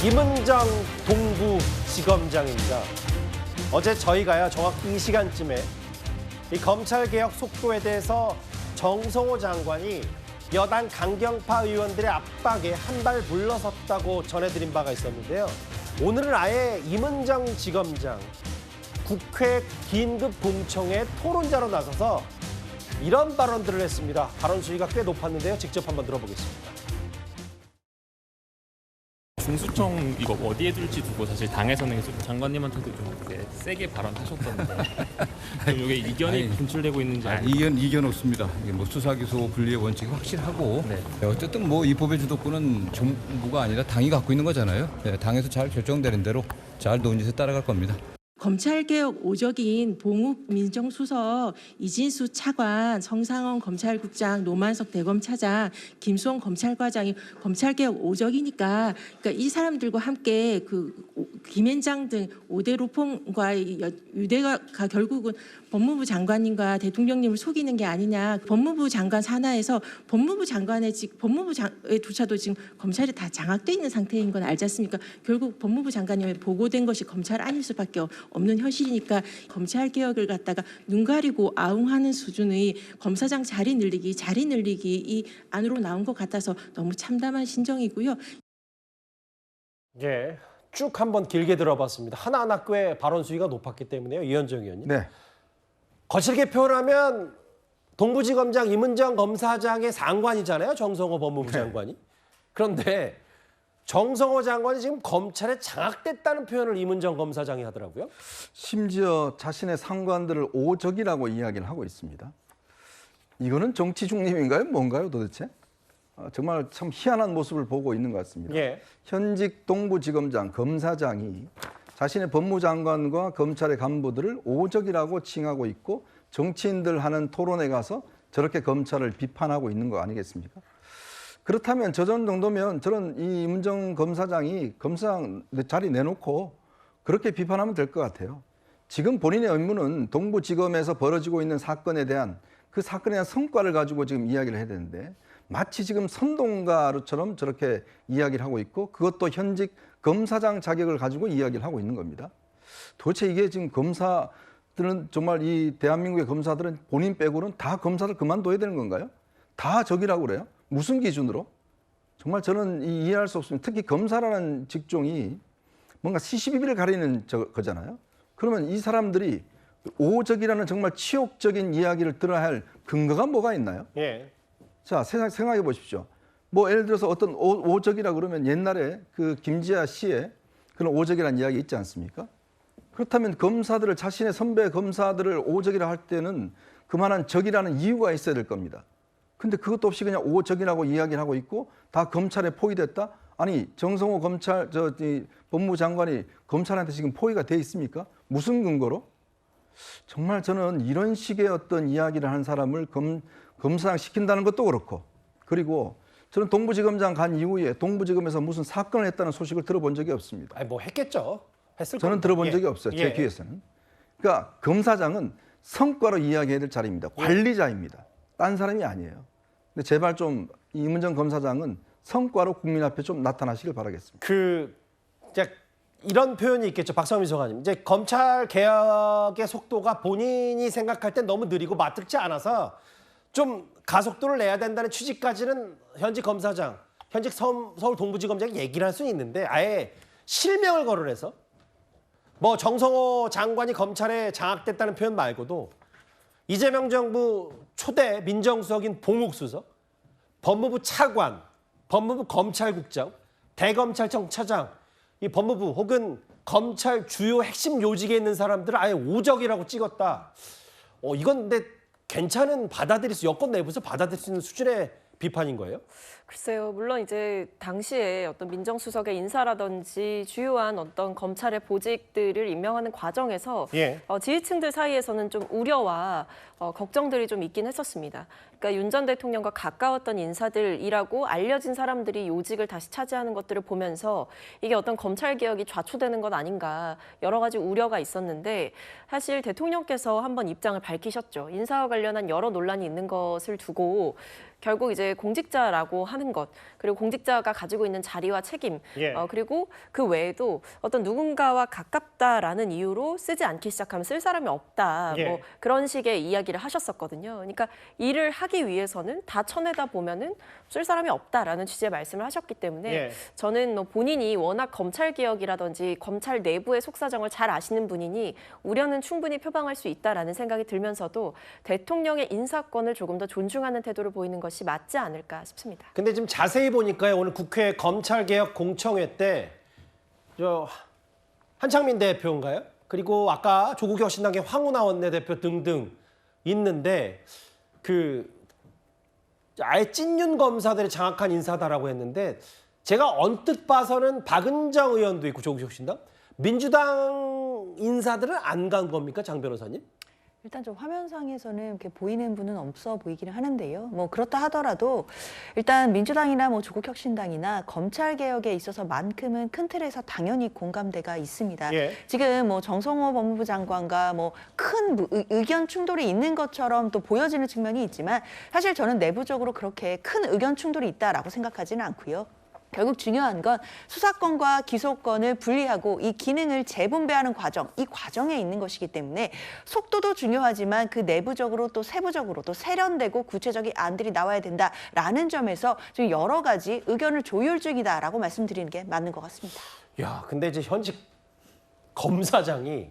김은정 동부지검장입니다. 어제 저희가요 정확히 이 시간쯤에 이 검찰개혁 속도에 대해서 정성호 장관이 여당 강경파 의원들의 압박에 한 발 물러섰다고 전해드린 바가 있었는데요. 오늘은 아예 임은정 지검장 국회 긴급 공청회 토론자로 나서서 이런 발언들을 했습니다. 발언 수위가 꽤 높았는데요. 직접 한번 들어보겠습니다. 중수청 이거 어디에 둘지 두고 사실 당에서는 장관님한테도 좀 이렇게 세게 발언하셨던데 좀 이게 이견이 분출되고 있는지 이견 없습니다. 이게 뭐 수사기소 분리의 원칙이 확실하고 어쨌든 뭐 이 법의 주도권은 정부가 아니라 당이 갖고 있는 거잖아요. 당에서 잘 결정되는 대로 잘 논의해서 따라갈 겁니다. 검찰개혁 오적인 봉욱 민정수석, 이진수 차관, 성상원 검찰국장, 노만석 대검차장, 김수홍 검찰과장이 검찰개혁 오적이니까 그러니까 이 사람들과 함께 그 김앤장 등 5대 로펌과의 유대가 결국은 법무부 장관님과 대통령님을 속이는 게 아니냐. 법무부 장관 산하에서 법무부 장관의 조차도 지금 검찰이 다 장악돼 있는 상태인 건 알지 않습니까? 결국 법무부 장관님에 보고된 것이 검찰 아닐 수밖에 없는 현실이니까 검찰 개혁을 갖다가 눈 가리고 아웅하는 수준의 검사장 자리 늘리기 이 안으로 나온 것 같아서 너무 참담한 심정이고요. 예, 쭉 한번 길게 들어봤습니다. 하나하나 꽤 발언 수위가 높았기 때문에요. 이현정 의원님. 네. 거칠게 표현하면 동부지검장 임은정 검사장의 상관이잖아요. 정성호 법무부 장관이. 그런데 정성호 장관이 지금 검찰에 장악됐다는 표현을 임은정 검사장이 하더라고요. 심지어 자신의 상관들을 오적이라고 이야기를 하고 있습니다. 이거는 정치 중립인가요? 뭔가요 도대체? 정말 참 희한한 모습을 보고 있는 것 같습니다. 예. 현직 동부지검장 검사장이 자신의 법무장관과 검찰의 간부들을 오적이라고 칭하고 있고 정치인들 하는 토론에 가서 저렇게 검찰을 비판하고 있는 거 아니겠습니까? 그렇다면 저 정도면 저런 이 임은정 검사장이 검사장 자리 내놓고 그렇게 비판하면 될 것 같아요. 지금 본인의 업무는 동부지검에서 벌어지고 있는 사건에 대한 그 사건에 대한 성과를 가지고 지금 이야기를 해야 되는데 마치 지금 선동가처럼 저렇게 이야기를 하고 있고 그것도 현직 검사장 자격을 가지고 이야기를 하고 있는 겁니다. 도대체 이게 지금 검사들은 정말 이 대한민국의 검사들은 본인 빼고는 다 검사들 그만둬야 되는 건가요? 다 적이라고 그래요? 무슨 기준으로? 정말 저는 이해할 수 없습니다. 특히 검사라는 직종이 뭔가 시시비비를 가리는 거잖아요. 그러면 이 사람들이 오적이라는 정말 치욕적인 이야기를 들어야 할 근거가 뭐가 있나요? 예. 자, 생각해 보십시오. 뭐 예를 들어서 어떤 오적이라 그러면 옛날에 그 김지아 씨의 그런 오적이라는 이야기 있지 않습니까? 그렇다면 검사들을 자신의 선배 검사들을 오적이라 할 때는 그만한 적이라는 이유가 있어야 될 겁니다. 근데 그것도 없이 그냥 오적이라고 이야기를 하고 있고 다 검찰에 포위됐다? 아니 정성호 법무부 장관이 검찰한테 지금 포위가 돼 있습니까? 무슨 근거로? 정말 저는 이런 식의 어떤 이야기를 하는 사람을 검사장 시킨다는 것도 그렇고 그리고 저는 동부지검장 간 이후에 동부지검에서 무슨 사건을 했다는 소식을 들어본 적이 없습니다. 아니 뭐 했겠죠. 했을 저는 겁니다. 들어본 적이 없어요. 제 귀에서는. 그러니까 검사장은 성과로 이야기해야 될 자리입니다. 관리자입니다. 딴 사람이 아니에요. 근데 제발 좀 임은정 검사장은 성과로 국민 앞에 좀 나타나시길 바라겠습니다. 이제 이런 표현이 있겠죠. 박상민 소장님. 이제 검찰 개혁의 속도가 본인이 생각할 땐 너무 느리고 맞듣지 않아서 좀 가속도를 내야 된다는 취지까지는 현직 검사장, 현직 서울 동부지검장이 얘기를 할 수는 있는데 아예 실명을 거론해서 뭐 정성호 장관이 검찰에 장악됐다는 표현 말고도 이재명 정부 초대 민정수석인 봉욱 수석, 법무부 차관, 법무부 검찰국장, 대검찰청 차장, 이 법무부 혹은 검찰 주요 핵심 요직에 있는 사람들을 아예 오적이라고 찍었다. 이건 근데 괜찮은 여권 내부에서 받아들일 수 있는 수준의 비판인 거예요? 글쎄요. 물론 이제 당시에 어떤 민정수석의 인사라든지 주요한 어떤 검찰의 보직들을 임명하는 과정에서 지지층들 사이에서는 좀 우려와 걱정들이 좀 있긴 했었습니다. 그러니까 윤 전 대통령과 가까웠던 인사들이라고 알려진 사람들이 요직을 다시 차지하는 것들을 보면서 이게 어떤 검찰 개혁이 좌초되는 것 아닌가 여러 가지 우려가 있었는데 사실 대통령께서 한번 입장을 밝히셨죠. 인사와 관련한 여러 논란이 있는 것을 두고 결국 이제 공직자라고 하는 것 그리고 공직자가 가지고 있는 자리와 책임 예. 그리고 그 외에도 어떤 누군가와 가깝다라는 이유로 쓰지 않기 시작하면 쓸 사람이 없다 예. 뭐 그런 식의 이야기를 하셨었거든요. 그러니까 일을 하기 위해서는 다 쳐내다 보면은 쓸 사람이 없다라는 취지의 말씀을 하셨기 때문에 예. 저는 뭐 본인이 워낙 검찰 개혁이라든지 검찰 내부의 속사정을 잘 아시는 분이니 우려는 충분히 표방할 수 있다라는 생각이 들면서도 대통령의 인사권을 조금 더 존중하는 태도를 보이는 것이 맞지 않을까 싶습니다. 근데 지금 자세히 보니까요. 오늘 국회 검찰개혁 공청회 때 한창민 대표인가요? 그리고 아까 조국 혁신당의 황운하 원내대표 등등 있는데 아예 찐윤 검사들이 장악한 인사다라고 했는데 제가 언뜻 봐서는 박은정 의원도 있고 조국 혁신당 민주당 인사들은 안 간 겁니까, 장 변호사님? 일단 좀 화면상에서는 이렇게 보이는 분은 없어 보이기는 하는데요. 뭐 그렇다 하더라도 일단 민주당이나 뭐 조국혁신당이나 검찰 개혁에 있어서만큼은 큰 틀에서 당연히 공감대가 있습니다. 예. 지금 뭐 정성호 법무부 장관과 뭐 큰 의견 충돌이 있는 것처럼 또 보여지는 측면이 있지만 사실 저는 내부적으로 그렇게 큰 의견 충돌이 있다라고 생각하지는 않고요. 결국 중요한 건 수사권과 기소권을 분리하고 이 기능을 재분배하는 과정, 이 과정에 있는 것이기 때문에 속도도 중요하지만 그 내부적으로 또 세부적으로 또 세련되고 구체적인 안들이 나와야 된다라는 점에서 지금 여러 가지 의견을 조율 중이다라고 말씀드리는 게 맞는 것 같습니다. 야, 근데 이제 현직 검사장이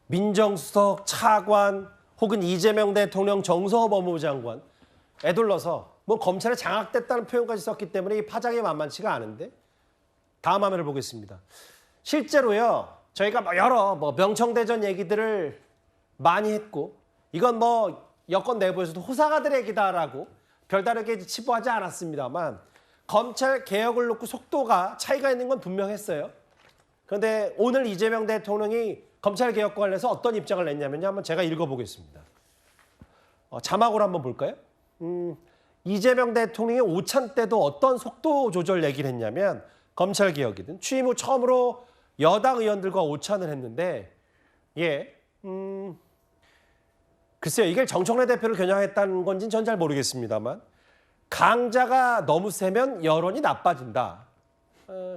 민정수석, 차관 혹은 이재명 대통령, 정성호 법무부 장관 애둘러서 뭐 검찰에 장악됐다는 표현까지 썼기 때문에 이 파장이 만만치가 않은데 다음 화면을 보겠습니다. 실제로요. 저희가 여러 명청대전 얘기들을 많이 했고 이건 뭐 여권 내부에서도 호사가들의 얘기다라고 별다르게 치부하지 않았습니다만 검찰 개혁을 놓고 속도가 차이가 있는 건 분명했어요. 그런데 오늘 이재명 대통령이 검찰 개혁과 관련해서 어떤 입장을 냈냐면요. 한번 제가 읽어보겠습니다. 자막으로 한번 볼까요? 이재명 대통령이 오찬 때도 어떤 속도 조절 얘기를 했냐면 검찰 개혁이든 취임 후 처음으로 여당 의원들과 오찬을 했는데 글쎄요. 이게 정청래 대표를 겨냥했다는 건지는 전 잘 모르겠습니다만 강자가 너무 세면 여론이 나빠진다.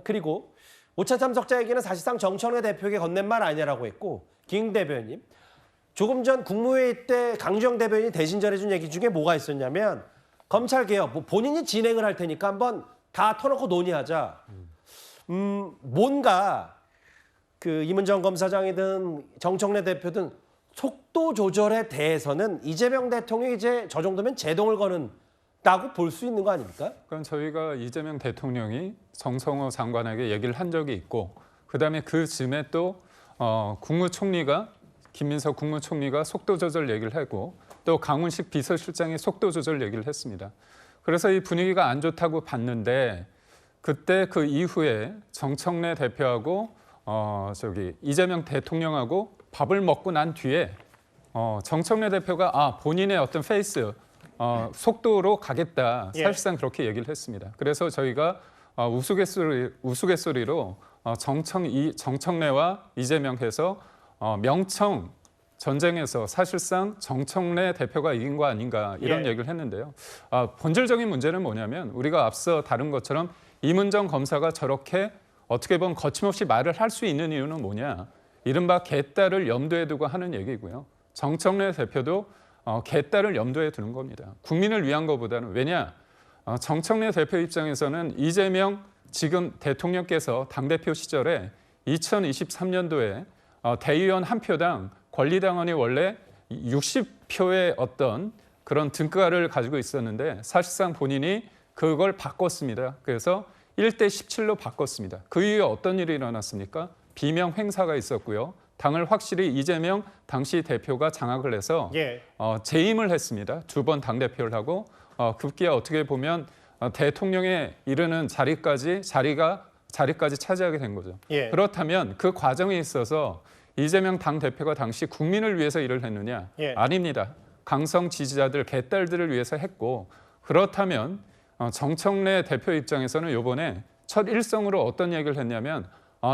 그리고 오찬 참석자 얘기는 사실상 정청래 대표에게 건넨 말 아니냐라고 했고 김 대변인 조금 전 국무회의 때 강주영 대변인이 대신 전해준 얘기 중에 뭐가 있었냐면 검찰 개혁 본인이 진행을 할 테니까 한번 다 터놓고 논의하자. 뭔가 이문정 검사장이든 정청래 대표든 속도 조절에 대해서는 이재명 대통령이 이제 저 정도면 제동을 거는다고 볼 수 있는 거 아닙니까? 그건 저희가 이재명 대통령이 정성호 장관에게 얘기를 한 적이 있고 그다음에 그 즈음에 또 국무총리가 김민석 국무총리가 속도 조절 얘기를 하고 또 강훈식 비서실장이 속도 조절 얘기를 했습니다. 그래서 이 분위기가 안 좋다고 봤는데 그때 그 이후에 정청래 대표하고 이재명 대통령하고 밥을 먹고 난 뒤에 정청래 대표가 본인의 어떤 페이스 속도로 가겠다 사실상 그렇게 얘기를 했습니다. 그래서 저희가 우스갯소리로 정청래와 이재명 해서 명청 전쟁에서 사실상 정청래 대표가 이긴 거 아닌가 이런 얘기를 했는데요. 본질적인 문제는 뭐냐면 우리가 앞서 다룬 것처럼 이문정 검사가 저렇게 어떻게 보면 거침없이 말을 할 수 있는 이유는 뭐냐. 이른바 개딸을 염두에 두고 하는 얘기고요. 정청래 대표도 개딸을 염두에 두는 겁니다. 국민을 위한 것보다는 왜냐. 정청래 대표 입장에서는 이재명 지금 대통령께서 당대표 시절에 2023년도에 대의원 한 표당 권리당원이 원래 60표의 어떤 그런 등가를 가지고 있었는데 사실상 본인이 그걸 바꿨습니다. 그래서 1대 17로 바꿨습니다. 그 이후에 어떤 일이 일어났습니까? 비명 행사가 있었고요. 당을 확실히 이재명 당시 대표가 장악을 해서 재임을 했습니다. 2번 당대표를 하고 급기야 어떻게 보면 대통령에 이르는 자리까지 차지하게 된 거죠. 그렇다면 그 과정에 있어서 이재명 당대표가 당시 국민을 위해서 일을 했느냐? 아닙니다. 강성 지지자들 개딸들을 위해서 했고 그렇다면 정청래 대표 입장에서는 이번에 첫 일성으로 어떤 얘기를 했냐면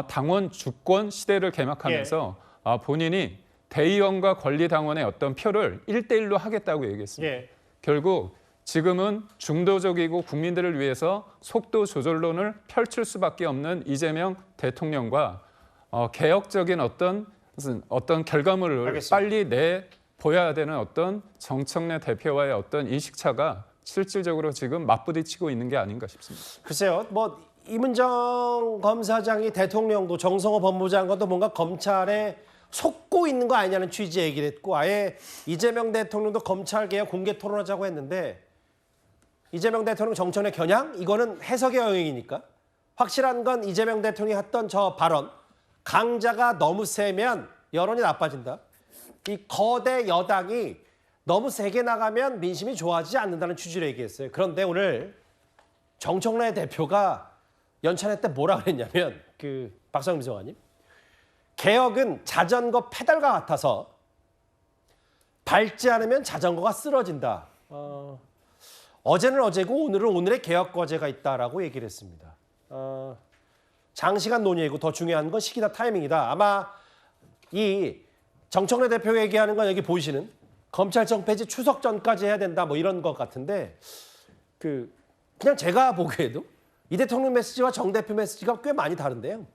당원 주권 시대를 개막하면서 본인이 대의원과 권리당원의 어떤 표를 1대1로 하겠다고 얘기했습니다. 예. 결국 지금은 중도적이고 국민들을 위해서 속도 조절론을 펼칠 수밖에 없는 이재명 대통령과 개혁적인 어떤 결과물을 알겠습니다. 빨리 내보여야 되는 어떤 정청래 대표와의 어떤 인식차가 실질적으로 지금 맞부딪히고 있는 게 아닌가 싶습니다. 글쎄요, 뭐 이문정 검사장이 대통령도 정성호 법무장관도 뭔가 검찰에 속고 있는 거 아니냐는 취지의 얘기를 했고 아예 이재명 대통령도 검찰개혁 공개 토론하자고 했는데 이재명 대통령 정청래 겨냥? 이거는 해석의 영역이니까 확실한 건 이재명 대통령이 했던 저 발언 강자가 너무 세면 여론이 나빠진다. 이 거대 여당이 너무 세게 나가면 민심이 좋아지지 않는다는 취지로 얘기했어요. 그런데 오늘 정청래 대표가 연찬회 때 뭐라 그랬냐면 박상민 비서관님 개혁은 자전거 페달과 같아서 밟지 않으면 자전거가 쓰러진다. 어제는 어제고 오늘은 오늘의 개혁 과제가 있다라고 얘기를 했습니다. 장시간 논의이고 더 중요한 건 시기다 타이밍이다. 아마 이 정청래 대표가 얘기하는 건 여기 보이시는 검찰청 폐지 추석 전까지 해야 된다 뭐 이런 것 같은데 그냥 제가 보기에도 이 대통령 메시지와 정 대표 메시지가 꽤 많이 다른데요.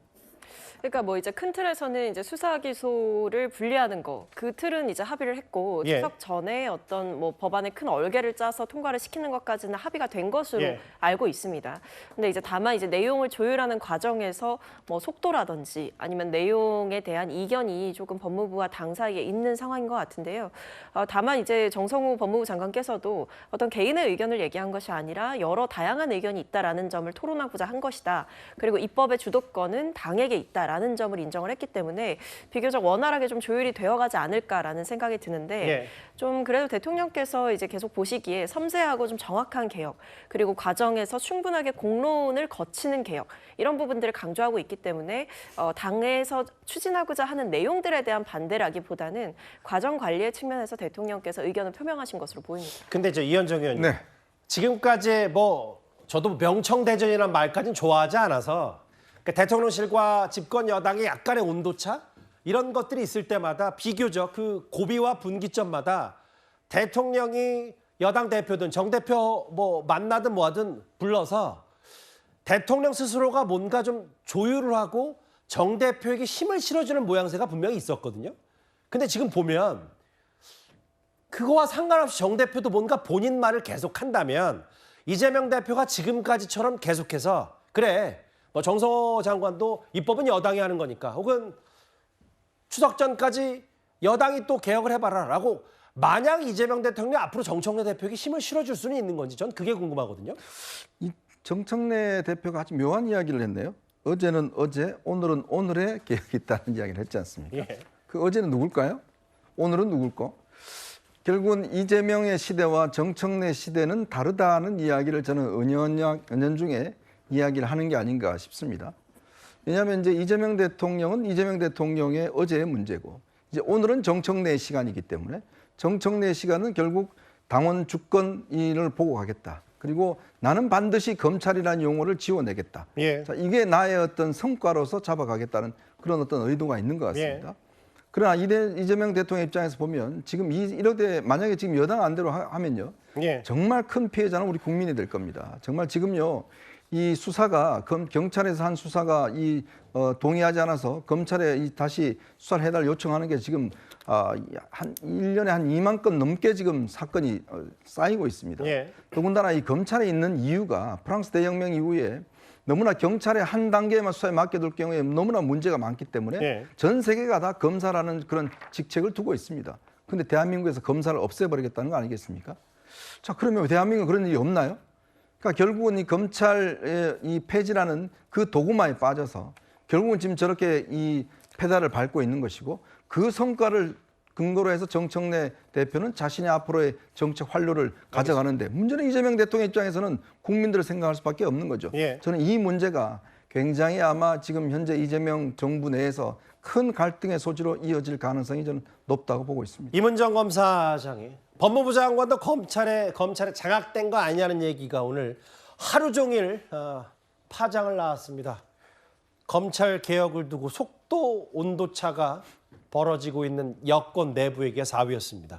그러니까 뭐 이제 큰 틀에서는 이제 수사 기소를 분리하는 거, 그 틀은 이제 합의를 했고 예. 추석 전에 어떤 뭐 법안에 큰 얼개를 짜서 통과를 시키는 것까지는 합의가 된 것으로 예. 알고 있습니다. 근데 이제 다만 이제 내용을 조율하는 과정에서 뭐 속도라든지 아니면 내용에 대한 이견이 조금 법무부와 당 사이에 있는 상황인 것 같은데요. 다만 이제 정성호 법무부 장관께서도 어떤 개인의 의견을 얘기한 것이 아니라 여러 다양한 의견이 있다라는 점을 토론하고자 한 것이다. 그리고 입법의 주도권은 당에게 있다. 라는 점을 인정을 했기 때문에 비교적 원활하게 좀 조율이 되어가지 않을까라는 생각이 드는데 예. 좀 그래도 대통령께서 이제 계속 보시기에 섬세하고 좀 정확한 개혁 그리고 과정에서 충분하게 공론을 거치는 개혁 이런 부분들을 강조하고 있기 때문에 당에서 추진하고자 하는 내용들에 대한 반대라기보다는 과정 관리의 측면에서 대통령께서 의견을 표명하신 것으로 보입니다. 근데 이현정 의원님 네. 지금까지 뭐 저도 명청대전이라는 말까지는 좋아하지 않아서 대통령실과 집권 여당의 약간의 온도차 이런 것들이 있을 때마다 비교적 그 고비와 분기점마다 대통령이 여당 대표든 정 대표 뭐 만나든 뭐하든 불러서 대통령 스스로가 뭔가 좀 조율을 하고 정 대표에게 힘을 실어주는 모양새가 분명히 있었거든요. 근데 지금 보면 그거와 상관없이 정 대표도 뭔가 본인 말을 계속한다면 이재명 대표가 지금까지처럼 계속해서 그래 뭐 정성호 장관도 입법은 여당이 하는 거니까 혹은 추석 전까지 여당이 또 개혁을 해봐라라고 만약 이재명 대통령이 앞으로 정청래 대표에게 힘을 실어줄 수는 있는 건지 전 그게 궁금하거든요. 이 정청래 대표가 아주 묘한 이야기를 했네요. 어제는 어제, 오늘은 오늘의 개혁이 있다는 이야기를 했지 않습니까? 예. 그 어제는 누굴까요? 오늘은 누굴까? 결국은 이재명의 시대와 정청래 시대는 다르다는 이야기를 저는 은연중에 이야기를 하는 게 아닌가 싶습니다. 왜냐하면 이제 이재명 대통령은 이재명 대통령의 어제의 문제고 이제 오늘은 정청래의 시간이기 때문에 정청래의 시간은 결국 당원 주권을 보고 가겠다. 그리고 나는 반드시 검찰이라는 용어를 지워내겠다. 예. 자, 이게 나의 어떤 성과로서 잡아가겠다는 그런 어떤 의도가 있는 것 같습니다. 그러나 이재명 대통령 입장에서 보면 지금 이러되 만약에 지금 여당 안대로 하면요. 예. 정말 큰 피해자는 우리 국민이 될 겁니다. 정말 지금요. 이 수사가 경찰에서 한 수사가 동의하지 않아서 검찰에 다시 수사를 해달 요청하는 게 지금 한 1년에 한 2만 건 넘게 지금 사건이 쌓이고 있습니다. 예. 더군다나 이 검찰에 있는 이유가 프랑스 대혁명 이후에 너무나 경찰의 한 단계만 수사에 맡겨둘 경우에 너무나 문제가 많기 때문에 예. 전 세계가 다 검사라는 그런 직책을 두고 있습니다. 그런데 대한민국에서 검사를 없애버리겠다는 거 아니겠습니까? 자, 그러면 대한민국은 그런 일이 없나요? 그러니까 결국은 이 검찰의 이 폐지라는 그 도구마에 빠져서 결국은 지금 저렇게 이 페달을 밟고 있는 것이고 그 성과를 근거로 해서 정청래 대표는 자신의 앞으로의 정책 활로를 가져가는데 문제는 이재명 대통령 입장에서는 국민들을 생각할 수밖에 없는 거죠. 예. 저는 이 문제가 굉장히 아마 지금 현재 이재명 정부 내에서 큰 갈등의 소지로 이어질 가능성이 저는 높다고 보고 있습니다. 임은정 검사장이 법무부 장관도 검찰에 장악된 거 아니냐는 얘기가 오늘 하루 종일 파장을 낳았습니다. 검찰 개혁을 두고 속도 온도차가 벌어지고 있는 여권 내부에게 사위였습니다.